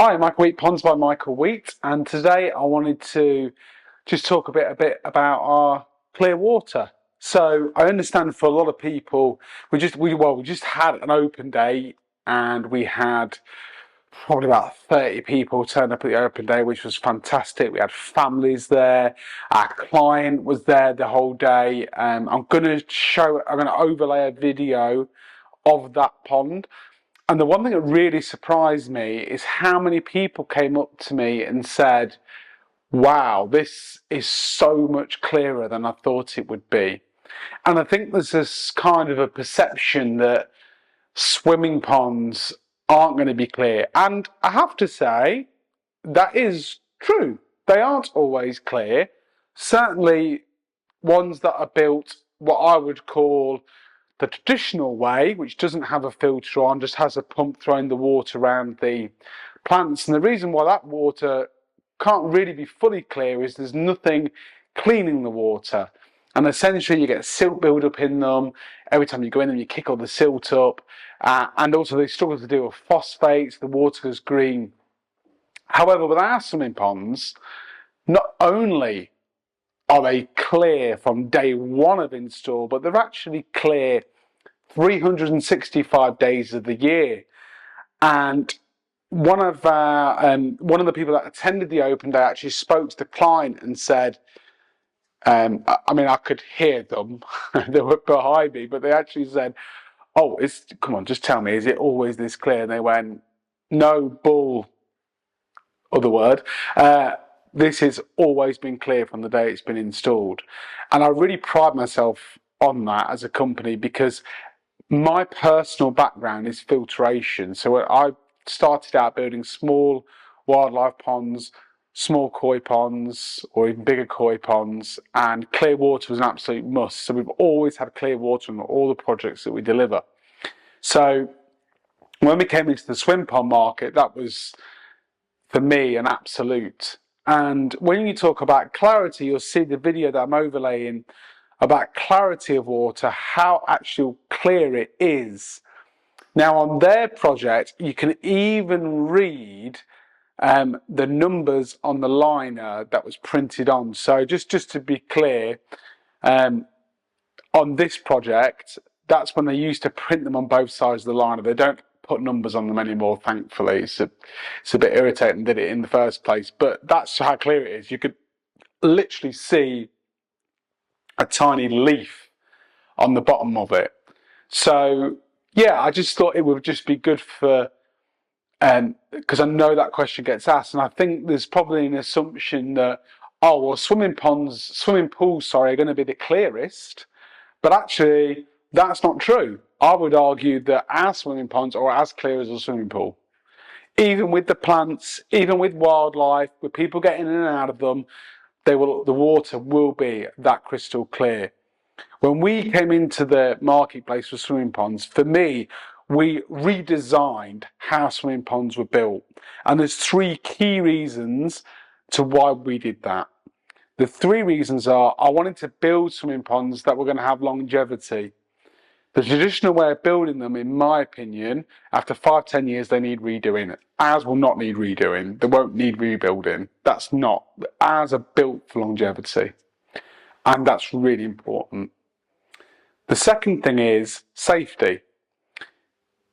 Hi, Michael Wheat, Ponds by Michael Wheat, and today I wanted to just talk a bit about our clear water. So I understand for a lot of people, we just had an open day, and we had probably about 30 people turn up at the open day, which was fantastic. We had families there. Our client was there the whole day. I'm going to overlay a video of that pond. And the one thing that really surprised me is how many people came up to me and said, wow, this is so much clearer than I thought it would be. And I think there's this kind of a perception that swimming ponds aren't going to be clear. And I have to say, that is true. They aren't always clear. Certainly, ones that are built what I would call the traditional way, which doesn't have a filter on, just has a pump throwing the water around the plants. And the reason why that water can't really be fully clear is there's nothing cleaning the water. And essentially you get silt buildup in them. Every time you go in them, you kick all the silt up. And also they struggle to deal with phosphates, the water goes green. However, with our swimming ponds, not only are they clear from day one of install, but they're actually clear 365 days of the year. And one of the people that attended the open day actually spoke to the client and said, I could hear them, they were behind me, but they actually said, "Oh, come on, just tell me, is it always this clear?" And they went, "No, bull," other word. This has always been clear from the day it's been installed. And I really pride myself on that as a company because my personal background is filtration. So I started out building small wildlife ponds, small koi ponds, or even bigger koi ponds, and clear water was an absolute must. So we've always had clear water on all the projects that we deliver. So when we came into the swim pond market, that was, for me, an absolute. And when you talk about clarity, you'll see the video that I'm overlaying about clarity of water, how actually clear it is. Now on their project, you can even read the numbers on the liner that was printed on. So just to be clear, on this project, that's when they used to print them on both sides of the liner. They don't put numbers on them anymore, thankfully. It's a bit irritating did it in the first place, but that's how clear it is. You could literally see a tiny leaf on the bottom of it. So yeah, I just thought it would just be good for, because I know that question gets asked, and I think there's probably an assumption that, oh well, swimming pools, are going to be the clearest, but actually that's not true. I would argue that our swimming ponds are as clear as a swimming pool. Even with the plants, even with wildlife, with people getting in and out of them, the water will be that crystal clear. When we came into the marketplace for swimming ponds, for me, we redesigned how swimming ponds were built. And there's three key reasons to why we did that. The three reasons are, I wanted to build swimming ponds that were going to have longevity. The traditional way of building them, in my opinion, after 5-10 years, they need redoing. Ours will not need redoing. They won't need rebuilding. That's not. Ours are built for longevity. And that's really important. The second thing is safety.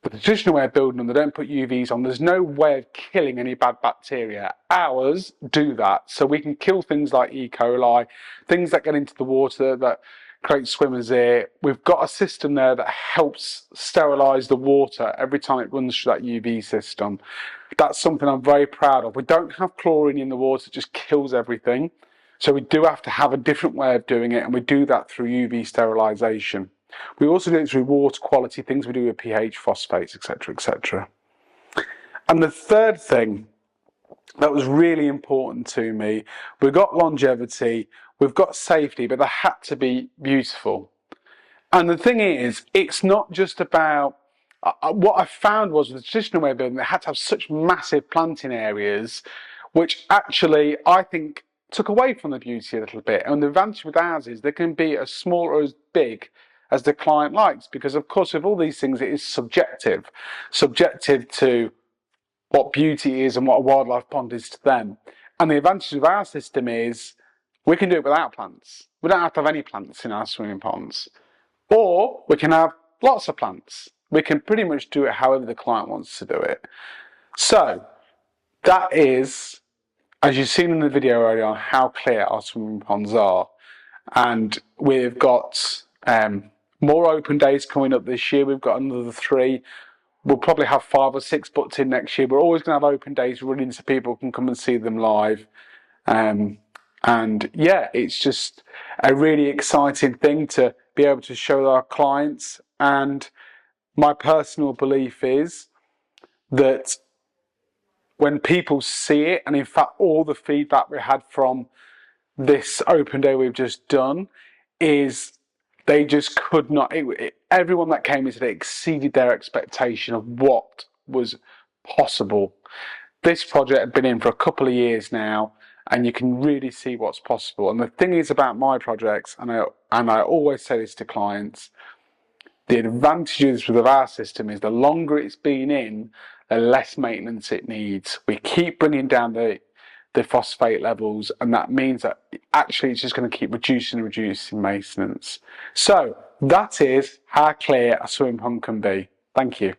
The traditional way of building them, they don't put UVs on. There's no way of killing any bad bacteria. Ours do that. So we can kill things like E. coli, things that get into the water that create swimmer's ear. We've got a system there that helps sterilise the water every time it runs through that UV system. That's something I'm very proud of. We don't have chlorine in the water, it just kills everything. So we do have to have a different way of doing it, and we do that through UV sterilisation. We also do it through water quality, things we do with pH, phosphates, etc., etc. And the third thing that was really important to me, we've got longevity, we've got safety, but they had to be beautiful. And the thing is, it's not just about, what I found was with the traditional way of building, they had to have such massive planting areas, which actually I think took away from the beauty a little bit. And the advantage with ours is they can be as small or as big as the client likes, because of course with all these things it is subjective to what beauty is and what a wildlife pond is to them. And the advantage of our system is we can do it without plants. We don't have to have any plants in our swimming ponds. Or we can have lots of plants. We can pretty much do it however the client wants to do it. So that is, as you've seen in the video earlier, on how clear our swimming ponds are. And we've got more open days coming up this year. We've got another 3. We'll probably have 5 or 6 booked in next year. We're always going to have open days running so people can come and see them live. And yeah, it's just a really exciting thing to be able to show our clients. And my personal belief is that when people see it, and in fact all the feedback we had from this open day we've just done is they just could not, everyone that came in said it exceeded their expectation of what was possible. This project had been in for a couple of years now, and you can really see what's possible. And the thing is about my projects, and I always say this to clients, the advantages with our system is the longer it's been in, the less maintenance it needs. We keep bringing down the phosphate levels, and that means that actually it's just going to keep reducing maintenance. So that is how clear a swimming pond can be. Thank you.